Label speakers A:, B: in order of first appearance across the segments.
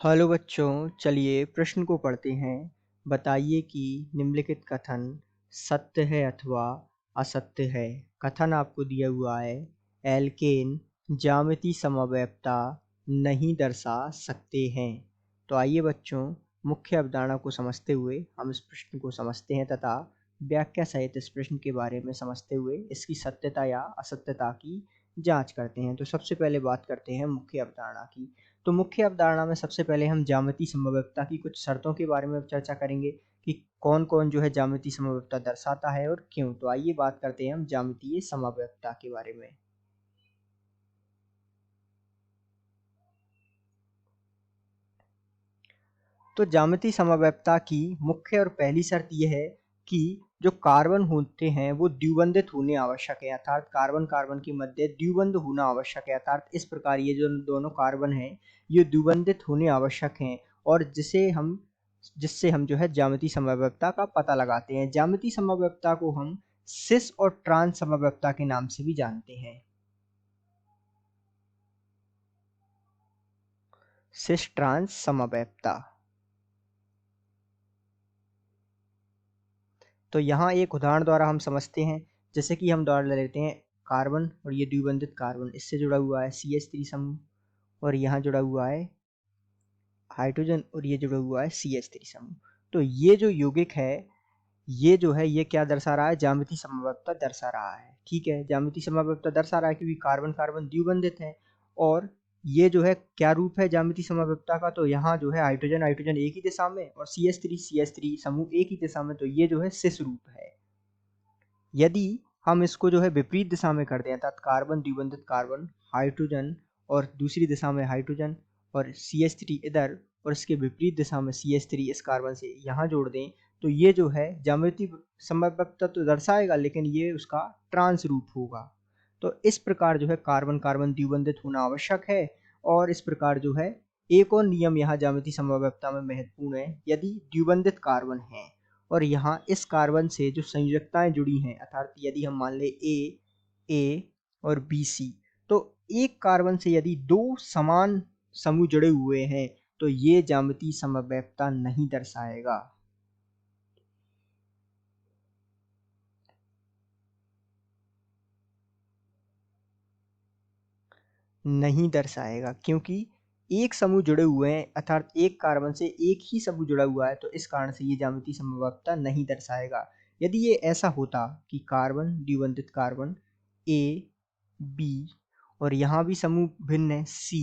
A: Hello बच्चों, चलिए प्रश्न को पढ़ते हैं। बताइए कि निम्नलिखित कथन सत्य है अथवा असत्य है। कथन आपको दिया हुआ है, एल्केन ज्यामितीय समव्ययता नहीं दर्शा सकते हैं। तो आइए बच्चों, मुख्य अवधारणा को समझते हुए हम इस प्रश्न को समझते हैं तथा व्याख्या सहित इस प्रश्न के बारे में समझते हुए इसकी सत्यता या असत्यता की जांच करते हैं। तो सबसे पहले बात करते हैं मुख्य अवधारणा की। तो मुख्य अवधारणा में सबसे पहले हम ज्यामितीय समव्ययता की कुछ शर्तों के बारे में चर्चा करेंगे कि कौन कौन जो है ज्यामितीय समव्ययता दर्शाता है और क्यों। तो आइए बात करते हैं हम ज्यामितीय समव्ययता के बारे में। तो ज्यामितीय समव्ययता की मुख्य और पहली शर्त यह है कि जो कार्बन होते हैं वो द्विबंधित होने आवश्यक है, अर्थात कार्बन कार्बन के मध्य द्विबंध होना आवश्यक है। अर्थात इस प्रकार ये जो दोनों कार्बन हैं ये द्विबंधित होने आवश्यक हैं और जिससे हम जो है ज्यामितीय समव्ययता का पता लगाते हैं। ज्यामितीय समव्ययता को हम सिस और ट्रांस समव्ययता के नाम से भी जानते हैं। सिस ट्रांस समव्ययता। तो यहाँ एक उदाहरण द्वारा हम समझते हैं, जैसे कि हम उदाहरण ले लेते हैं कार्बन और ये द्विबंधित कार्बन, इससे जुड़ा हुआ है CH3 समूह और यहाँ जुड़ा हुआ है हाइड्रोजन और ये जुड़ा हुआ है CH3 समूह। तो ये जो यौगिक है ये जो है ये क्या दर्शा रहा है, ज्यामितीय समव्ययता दर्शा रहा है। ठीक है, ज्यामितीय समव्ययता दर्शा रहा है क्योंकि कार्बन कार्बन द्विबंधित है। और ये जो है क्या रूप है ज्यामितीय समव्ययता का, तो यहाँ जो है हाइड्रोजन हाइड्रोजन एक ही दिशा में और CH3 समूह एक ही दिशा में, तो ये जो है सिस रूप है। यदि हम इसको जो है विपरीत दिशा में कर दें, अर्थात कार्बन द्विबंधित कार्बन हाइड्रोजन और दूसरी दिशा में हाइड्रोजन और CH3 इधर और इसके विपरीत दिशा में CH3 इस कार्बन से यहाँ जोड़ दें, तो ये जो है ज्यामितीय समव्ययता तो दर्शाएगा लेकिन ये उसका ट्रांस रूप होगा। तो इस प्रकार जो है कार्बन कार्बन द्विबंधित होना आवश्यक है। और इस प्रकार जो है एक और नियम यहाँ ज्यामितीय समव्ययता में महत्वपूर्ण है, यदि द्विबंधित कार्बन है और यहाँ इस कार्बन से जो संयोजकताएं जुड़ी हैं, अर्थात यदि हम मान ले ए और BC, तो एक कार्बन से यदि दो समान समूह जुड़े हुए हैं तो ये ज्यामितीय समव्ययता नहीं दर्शाएगा। नहीं दर्शाएगा क्योंकि एक समूह जुड़े हुए हैं, अर्थात एक कार्बन से एक ही समूह जुड़ा हुआ है, तो इस कारण से ये ज्यामितीय समव्ययता नहीं दर्शाएगा। यदि ये ऐसा होता कि कार्बन द्विबंधित कार्बन A B और यहाँ भी समूह भिन्न है C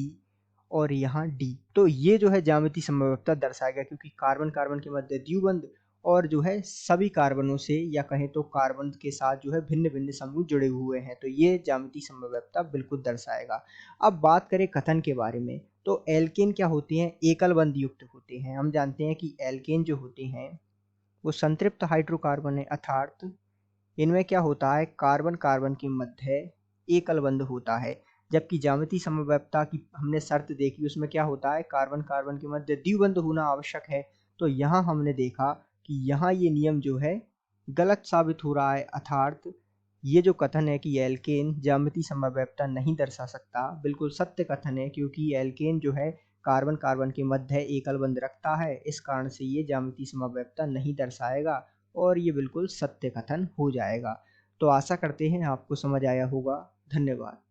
A: और यहाँ D, तो ये जो है ज्यामितीय समव्ययता दर्शाएगा क्योंकि कार्बन कार्बन के मध्य द्विबंध और जो है सभी कार्बनों से या कहें तो कार्बन के साथ जो है भिन्न भिन्न समूह जुड़े हुए हैं, तो ये ज्यामितीय समव्ययता बिल्कुल दर्शाएगा। अब बात करें कथन के बारे में, तो एल्केन क्या होते हैं, एकल बंध युक्त होते हैं। हम जानते हैं कि एल्केन जो होते हैं वो संतृप्त हाइड्रोकार्बन है, अर्थात इनमें क्या होता है कार्बन कार्बन के मध्य एकल बंध होता है। जबकि ज्यामितीय समव्ययता की हमने शर्त देखी, उसमें क्या होता है कार्बन कार्बन के मध्य द्विबंध होना आवश्यक है। तो यहाँ हमने देखा कि यहाँ ये नियम जो है गलत साबित हो रहा है, अर्थात ये जो कथन है कि एल्केन ज्यामितीय समव्ययता नहीं दर्शा सकता, बिल्कुल सत्य कथन है क्योंकि एल्केन जो है कार्बन कार्बन के मध्य एकल बंध रखता है, इस कारण से ये ज्यामितीय समव्ययता नहीं दर्शाएगा और ये बिल्कुल सत्य कथन हो जाएगा। तो आशा करते हैं आपको समझ आया होगा। धन्यवाद।